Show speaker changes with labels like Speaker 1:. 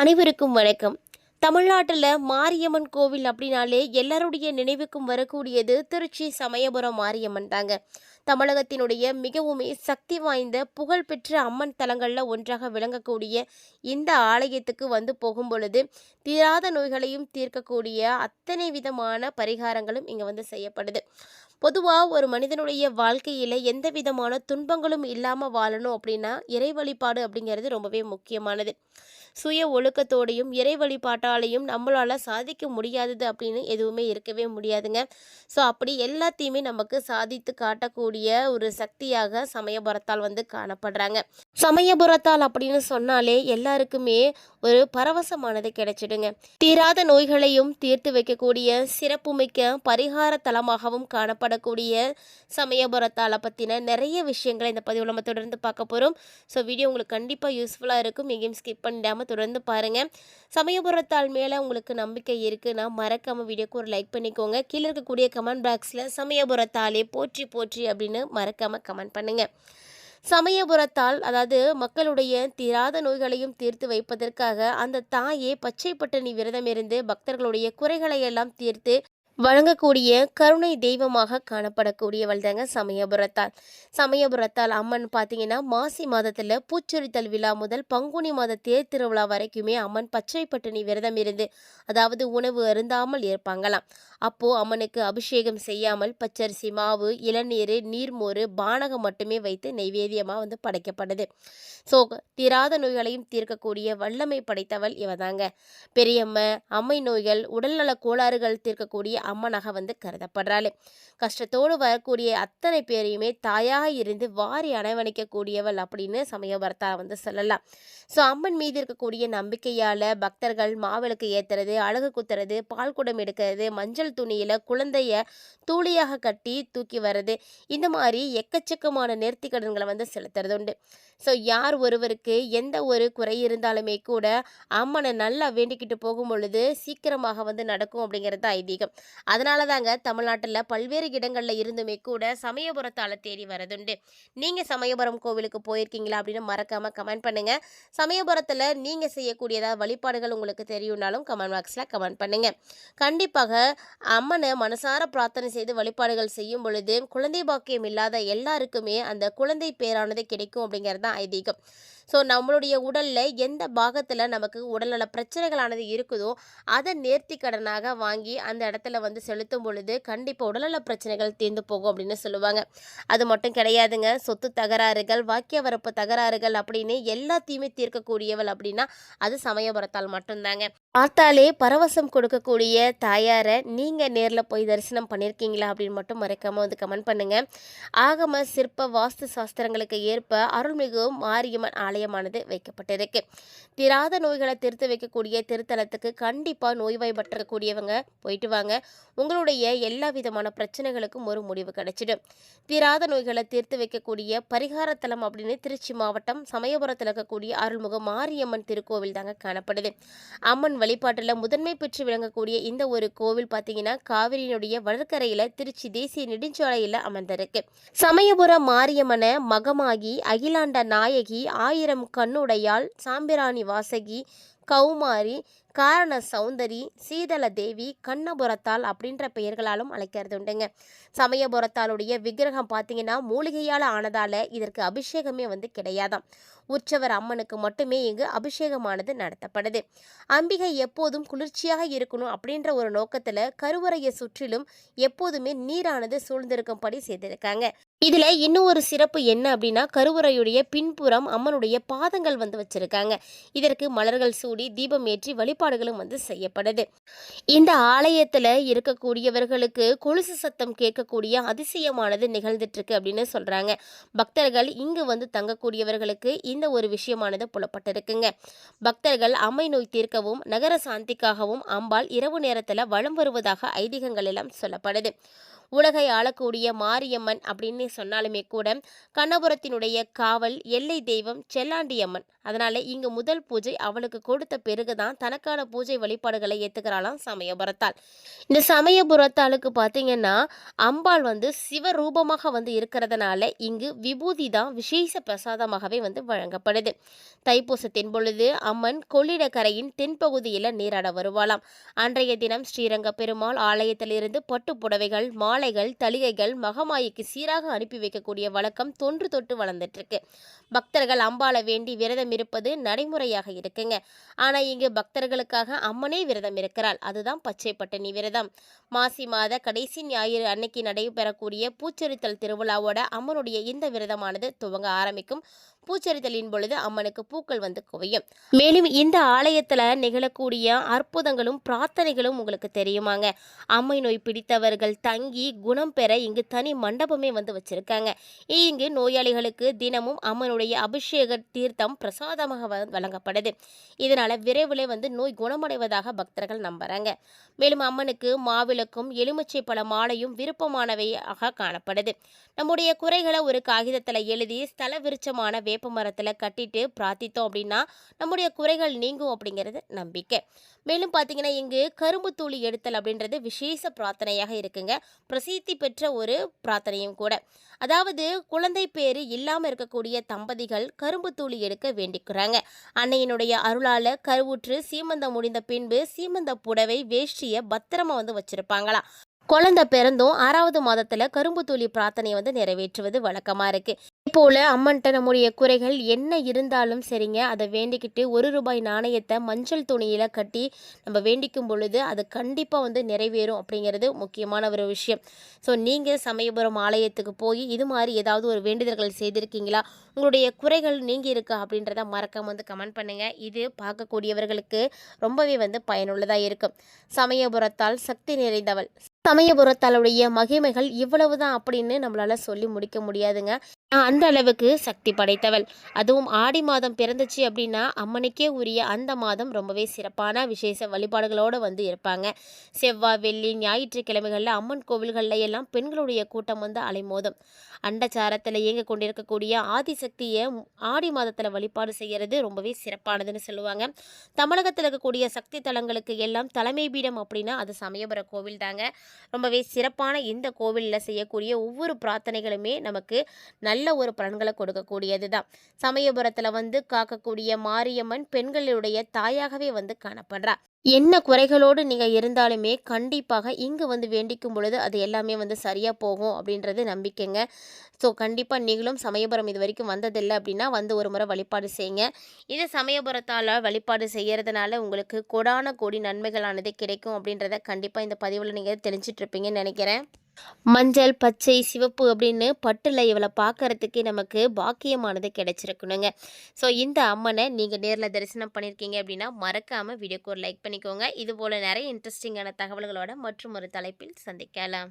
Speaker 1: அனைவருக்கும் வணக்கம். தமிழ்நாட்டில் மாரியம்மன் கோவில் அப்படின்னாலே எல்லாருடைய நினைவுக்கும் வரக்கூடியது திருச்சி சமயபுரம் மாரியம்மன் தாங்க. தமிழகத்தினுடைய மிகவுமே சக்தி வாய்ந்த புகழ்பெற்ற அம்மன் தலங்களில் ஒன்றாக விளங்கக்கூடிய இந்த ஆலயத்துக்கு வந்து போகும் பொழுது தீராத நோய்களையும் தீர்க்கக்கூடிய அத்தனை விதமான பரிகாரங்களும் இங்கே வந்து செய்யப்படுது. பொதுவாக ஒரு மனிதனுடைய வாழ்க்கையில் எந்த விதமான துன்பங்களும் இல்லாமல் வாழணும் அப்படின்னா இறை வழிபாடு அப்படிங்கிறது ரொம்பவே முக்கியமானது. சுய ஒழுக்கத்தோடையும் இறை வழிபாட்டாலையும் நம்மளால் சாதிக்க முடியாதது அப்படின்னு எதுவுமே இருக்கவே முடியாதுங்க. ஸோ அப்படி எல்லாத்தையுமே நமக்கு சாதித்து காட்டக்கூடிய ஒரு சக்தியாக சமயபுரத்தால் வந்து காணப்படுறாங்க. சமயபுரத்தால் அப்படின்னு சொன்னாலே எல்லாருக்குமே ஒரு பரவசமானது கிடைச்சிடுங்க. தீராத நோய்களையும் தீர்த்து வைக்கக்கூடிய சிறப்புமிக்க பரிகார தலமாகவும் காணப்படக்கூடிய சமயபுரத்தால் பற்றின நிறைய விஷயங்களை இந்த பதிவில் நம்ம தொடர்ந்து பார்க்க போகிறோம். ஸோ வீடியோ உங்களுக்கு கண்டிப்பாக யூஸ்ஃபுல்லாக இருக்கும். எங்கேயும் ஸ்கிப் பண்ணிடாமல் தொடர்ந்து பாருங்கள். சமயபுரத்தால் மேலே உங்களுக்கு நம்பிக்கை இருக்குன்னா மறக்காமல் வீடியோக்கு ஒரு லைக் பண்ணிக்கோங்க. கீழே இருக்கக்கூடிய கமெண்ட் பாக்ஸில் சமயபுரத்தாலே போற்றி போற்றி அப்படின்னு மறக்காமல் கமெண்ட் பண்ணுங்கள். சமயபுரத்தால் அதாவது மக்களுடைய தீராத நோய்களையும் தீர்த்து வைப்பதற்காக அந்த தாயே பச்சை பட்டணி விரதம் இருந்து பக்தர்களுடைய குறைகளை எல்லாம் தீர்த்து வழங்கக்கூடிய கருணை தெய்வமாக காணப்படக்கூடியவள் தாங்க சமயபுரத்தால். சமயபுரத்தால் அம்மன் பார்த்தீங்கன்னா மாசி மாதத்தில் பூச்சொரித்தல் விழா முதல் பங்குனி மாத தேர் திருவிழா வரைக்குமே அம்மன் பச்சை பட்டினி விரதம் இருந்து அதாவது உணவு அருந்தாமல் இருப்பாங்களாம். அப்போது அம்மனுக்கு அபிஷேகம் செய்யாமல் பச்சரிசி மாவு, இளநீர், நீர்மோறு, பானகம் மட்டுமே வைத்து நைவேத்தியமாக வந்து படைக்கப்படுது. ஸோ தீராத நோய்களையும் தீர்க்கக்கூடிய வல்லமை படைத்தவள் இவதாங்க. பெரியம்ம அம்மை நோய்கள் உடல்நல கோளாறுகள் தீர்க்கக்கூடிய அம்மனாக வந்து கருதப்படுறாள். கஷ்டத்தோடு வரக்கூடிய அத்தனை பேரையுமே தாயாக இருந்து வாரி அரவணைக்கக்கூடியவள் அப்படின்னு சமயபுரத்தா வந்து சொல்லலாம். ஸோ அம்மன் மீது இருக்கக்கூடிய நம்பிக்கையால் பக்தர்கள் மாவிளக்கு ஏற்றுறது, அழகு குத்துறது, பால் குடம் எடுக்கிறது, மஞ்சள் துணியில் குழந்தைய தூளியாக கட்டி தூக்கி வர்றது, இந்த மாதிரி எக்கச்சக்கமான நேர்த்திக்கடன்களை வந்து செலுத்துறது உண்டு. ஸோ யார் ஒருவருக்கு எந்த ஒரு குறை இருந்தாலுமே கூட அம்மனை நல்லா வேண்டிக்கிட்டு போகும் பொழுது சீக்கிரமாக வந்து நடக்கும் அப்படிங்கிறது ஐதீகம். அதனால தாங்க தமிழ்நாட்டில் பல்வேறு இடங்களில் இருந்துமே கூட சமயபுரத்தால் தேடி வரதுண்டு. நீங்கள் சமயபுரம் கோவிலுக்கு போயிருக்கீங்களா அப்படின்னு மறக்காமல் கமெண்ட் பண்ணுங்கள். சமயபுரத்தில் நீங்கள் செய்யக்கூடியதாக வழிபாடுகள் உங்களுக்கு தெரியும்னாலும் கமெண்ட் பாக்ஸில் கமெண்ட் பண்ணுங்கள். கண்டிப்பாக அம்மனை மனசார பிரார்த்தனை செய்து வழிபாடுகள் செய்யும் பொழுது குழந்தை பாக்கியம் இல்லாத எல்லாருக்குமே அந்த குழந்தை பேரானது கிடைக்கும் அப்படிங்கிறது தான் ஐதீகம். ஸோ நம்மளுடைய உடலில் எந்த பாகத்தில் நமக்கு உடல்நல பிரச்சனைகளானது இருக்குதோ அதை நேர்த்தி கடனாக வாங்கி அந்த இடத்துல வந்து செலுத்தும் பொழுது கண்டிப்பாக உடல்நல பிரச்சனைகள் தீர்ந்து போகும் அப்படின்னு சொல்லுவாங்க. அது மட்டும் கிடையாதுங்க. சொத்து தகராறுகள், வாக்கிய வரப்பு தகராறுகள் அப்படின்னு எல்லாத்தையுமே தீர்க்கக்கூடியவள் அப்படின்னா அது சமயபுரத்தால் மட்டும்தாங்க. பார்த்தாலே பரவசம் கொடுக்கக்கூடிய தாயாரை நீங்கள் நேரில் போய் தரிசனம் பண்ணியிருக்கீங்களா அப்படின்னு மட்டும் மறக்காமல் வந்து கமெண்ட் பண்ணுங்கள். ஆகம சிற்ப வாஸ்து சாஸ்திரங்களுக்கு ஏற்ப அருள்மிகு மாரியம்மன் ஆலயமானது வைக்கப்பட்டிருக்கு. தீராத நோய்களை தீர்த்து வைக்கக்கூடிய திருத்தலத்துக்கு கண்டிப்பாக நோய்வாய்ப்பற்றக்கூடியவங்க போயிட்டு வாங்க. உங்களுடைய எல்லா விதமான பிரச்சனைகளுக்கும் ஒரு முடிவு கிடைச்சிடும். தீராத நோய்களை தீர்த்து வைக்கக்கூடிய பரிகாரத்தலம் அப்படின்னு திருச்சி மாவட்டம் சமயபுரத்தில் இருக்கக்கூடிய அருள்மிகு மாரியம்மன் திருக்கோவில் தாங்க காணப்படுது. அம்மன் வழிபாட்டில் முதன்மை பெற்று விளங்கக்கூடிய இந்த ஒரு கோவில் பார்த்தீங்கன்னா காவிரியினுடைய வடகரையில் திருச்சி தேசிய நெடுஞ்சாலையில் அமர்ந்திருக்கு. சமயபுரம் மாரியம்மனை மகமாகி, அகிலாண்ட நாயகி, ஆயிரம் கண்ணுடையாள், சாம்பிராணி வாசகி, கௌமாரி, காரண சௌந்தரி, சீதள தேவி, கண்ணபுரத்தால் அப்படின்ற பெயர்களாலும் அழைக்கிறது உண்டுங்க. சமயபுரத்தாலுடைய விக்கிரகம் பார்த்தீங்கன்னா மூலிகையால் ஆனதால் இதற்கு அபிஷேகமே வந்து கிடையாதாம். உற்சவர் அம்மனுக்கு மட்டுமே இங்கு அபிஷேகமானது நடத்தப்படுது. அம்பிகை எப்போதும் குளிர்ச்சியாக இருக்கணும் அப்படின்ற ஒரு நோக்கத்தில் கருவறையை சுற்றிலும் எப்போதுமே நீரானது சூழ்ந்திருக்கும்படி செய்திருக்காங்க. இதில் இன்னும் ஒரு சிறப்பு என்ன அப்படின்னா கருவறையுடைய பின்புறம் அம்மனுடைய பாதங்கள் வந்து வச்சிருக்காங்க. இதற்கு மலர்கள் சூடி தீபம் ஏற்றி வழிபாடுகளும் வந்து செய்யப்படுது. இந்த ஆலயத்தில் இருக்கக்கூடியவர்களுக்கு கொலுசு சத்தம் கேட்கக்கூடிய அதிசயமானது நிகழ்ந்துட்டு இருக்கு அப்படின்னு சொல்றாங்க. பக்தர்கள் இங்கு வந்து தங்கக்கூடியவர்களுக்கு இந்த ஒரு விஷயமானது புலப்பட்டிருக்குங்க. பக்தர்கள் அம்மை நோய் தீர்க்கவும் நகர சாந்திக்காகவும் அம்பாள் இரவு நேரத்தில் வலம் வருவதாக ஐதீகங்கள் எல்லாம் சொல்லப்படுது. உலகை ஆளக்கூடிய மாரியம்மன் அப்படின்னு சொன்னாலுமே கூட கண்ணபுரத்தினுடைய காவல் எல்லை தெய்வம் செல்லாண்டி அம்மன். அதனால இங்கு முதல் பூஜை அவளுக்கு கொடுத்த பிறகுதான் தனக்கான பூஜை வழிபாடுகளை ஏத்துக்கிறாளாம் சமயபுரத்தாள். இந்த சமயபுரத்தாளுக்கு பார்த்தீங்கன்னா அம்பாள் வந்து சிவரூபமாக வந்து இருக்கிறதுனால இங்கு விபூதி தான் விசேஷ பிரசாதமாகவே வந்து வழங்கப்படுது. தைப்பூசத்தின் பொழுது அம்மன் கொள்ளிடக்கரையின் தென்பகுதியில் நீராட வருவாளாம். அன்றைய தினம் ஸ்ரீரங்க பெருமாள் ஆலயத்திலிருந்து பட்டு புடவைகள், மாலைகள், தளிகைகள் மகமாயிக்கு சீராக அனுப்பி வைக்கக்கூடிய வழக்கம் தொன்று தொட்டு வளர்ந்துட்டு இருக்கு. பக்தர்கள் அம்பாளை வேண்டி விரதம் இருப்பது நடைமுறையாக இருக்குங்க. ஆனா இங்கு பக்தர்களுக்காக அம்மனே விரதம் இருக்கிறாள். அதுதான் பச்சை பட்டினி விரதம். மாசி மாத கடைசி ஞாயிறு அன்னைக்கு நடைபெறக்கூடிய பூச்சரித்தல் திருவிழாவோட அம்மனுடைய இந்த விரதமானது துவங்க ஆரம்பிக்கும். பூச்சரித்தலின் பொழுது அம்மனுக்கு பூக்கள் வந்து குவியும். மேலும் இந்த ஆலயத்துல நிகழக்கூடிய அற்புதங்களும் பிரார்த்தனைகளும் உங்களுக்கு தெரியுமாங்க. அம்மை நோய் பிடித்தவர்கள் தங்கி குணம் பெற இங்கு தனி மண்டபமே வந்து வச்சிருக்காங்க. இங்கு நோயாளிகளுக்கு தினமும் அம்மனுடைய அபிஷேக தீர்த்தம் பிரசாதமாக வழங்கப்படுது. இதனால விரைவில் வந்து நோய் குணமடைவதாக பக்தர்கள் நம்புறாங்க. மேலும் அம்மனுக்கு மாவிளக்கும் எலுமிச்சை பழ மாலையும் விருப்பமானவையாக காணப்படுது. நம்முடைய குறைகளை ஒரு காகிதத்தில் எழுதி ஸ்தல விருட்சமான வேப்ப மரத்தில் கட்டிட்டு பிரார்த்தித்தோம் அப்படின்னா நம்முடைய குறைகள் நீங்கும் அப்படிங்கிறது நம்பிக்கை. மேலும் பார்த்தீங்கன்னா இங்கு கரும்பு தூளி எடுத்தல் அப்படின்றது விசேஷ பிரார்த்தனையாக இருக்குங்க. பிரசித்தி பெற்ற ஒரு பிரார்த்தனையும் கூட. அதாவது குழந்தை பேரு இல்லாமல் இருக்கக்கூடிய தம்பதிகள் கரும்பு தூளி எடுக்க வேண்டிக்கிறாங்க. அன்னையினுடைய அருளால கருவுற்று சீமந்தம் முடிந்த பின்பு சீமந்த புடவை வேஷ்டியை பத்திரமா வந்து வச்சிருப்பாங்களாம். குழந்தை பிறந்தும் 6வது மாதத்துல கரும்பு தூளி பிரார்த்தனையை வந்து நிறைவேற்றுவது வழக்கமா இருக்கு. போல அம்மன்ட்ட நம்முடைய குறைகள் என்ன இருந்தாலும் சரிங்க, அதை வேண்டிக்கிட்டு ₹1 நாணயத்தை மஞ்சள் துணியில கட்டி நம்ம வேண்டிக்கும் பொழுது அது கண்டிப்பாக வந்து நிறைவேறும் அப்படிங்கிறது முக்கியமான ஒரு விஷயம். ஸோ நீங்கள் சமயபுரம் ஆலயத்துக்கு போய் இது மாதிரி ஏதாவது ஒரு வேண்டுதல்கள் செய்திருக்கீங்களா, உங்களுடைய குறைகள் நீங்கி இருக்கா அப்படின்றத மறக்காம வந்து கமெண்ட் பண்ணுங்கள். இது பார்க்கக்கூடியவர்களுக்கு ரொம்பவே வந்து பயனுள்ளதாக இருக்கும். சமயபுரத்தால் சக்தி நிறைந்தவள். சமயபுரத்தாளுடைய மகிமைகள் இவ்வளவுதான் அப்படின்னு நம்மளால சொல்லி முடிக்க முடியாதுங்க. அந்த அளவுக்கு சக்தி படைத்தவள். அதுவும் ஆடி மாதம் பிறந்துச்சு அப்படின்னா அம்மனுக்கே உரிய அந்த மாதம் ரொம்பவே சிறப்பான விசேஷ வழிபாடுகளோடு வந்து இருப்பாங்க. செவ்வாய், வெள்ளி, ஞாயிற்றுக்கிழமைகளில் அம்மன் கோவில்களில் எல்லாம் பெண்களுடைய கூட்டம் வந்து அலைமோதும். அண்டச்சாரத்தில் இயங்க கொண்டிருக்கக்கூடிய ஆதிசக்தியை ஆடி மாதத்தில் வழிபாடு செய்கிறது ரொம்பவே சிறப்பானதுன்னு சொல்லுவாங்க. தமிழகத்தில் இருக்கக்கூடிய சக்தி தலங்களுக்கு எல்லாம் தலைமை பீடம் அப்படின்னா அது சமயபுர கோவில் தாங்க. ரொம்பவே சிறப்பான இந்த கோவிலில் செய்யக்கூடிய ஒவ்வொரு பிரார்த்தனைகளுமே நமக்கு நல்ல ஒரு பலன்களை கொடுக்கக்கூடியது தான். சமயபுரத்தில் வந்து காக்கக்கூடிய மாரியம்மன் பெண்களுடைய தாயாகவே வந்து காணப்படுறா. என்ன குறைகளோடு நீங்கள் இருந்தாலுமே கண்டிப்பாக இங்கு வந்து வேண்டிக்கும் பொழுது அது எல்லாமே வந்து சரியாக போகும் அப்படின்றது நம்பிக்கைங்க. ஸோ கண்டிப்பாக நீங்களும் சமயபுரம் இது வரைக்கும் வந்ததில்லை அப்படின்னா வந்து ஒரு முறை வழிபாடு செய்யுங்க. இது சமயபுரத்தால் வழிபாடு செய்கிறதுனால உங்களுக்கு கோடான கோடி நன்மைகளானது கிடைக்கும் அப்படின்றத கண்டிப்பாக இந்த பதிவில் நீங்கள் தெரிஞ்சிட்ருப்பீங்கன்னு நினைக்கிறேன். மஞ்சள், பச்சை, சிவப்பு அப்படின்னு பட்டுல இவளை பார்க்கறதுக்கே நமக்கு பாக்கியமானது கிடைச்சிருக்கணுங்க. ஸோ இந்த அம்மனை நீங்கள் நேரில் தரிசனம் பண்ணியிருக்கீங்க அப்படின்னா மறக்காமல் வீடியோக்கு ஒரு லைக் பண்ணிக்கோங்க. இதுபோல் நிறைய இன்ட்ரெஸ்டிங்கான தகவல்களோட மற்றும் ஒரு தலைப்பில் சந்திக்கலாம்.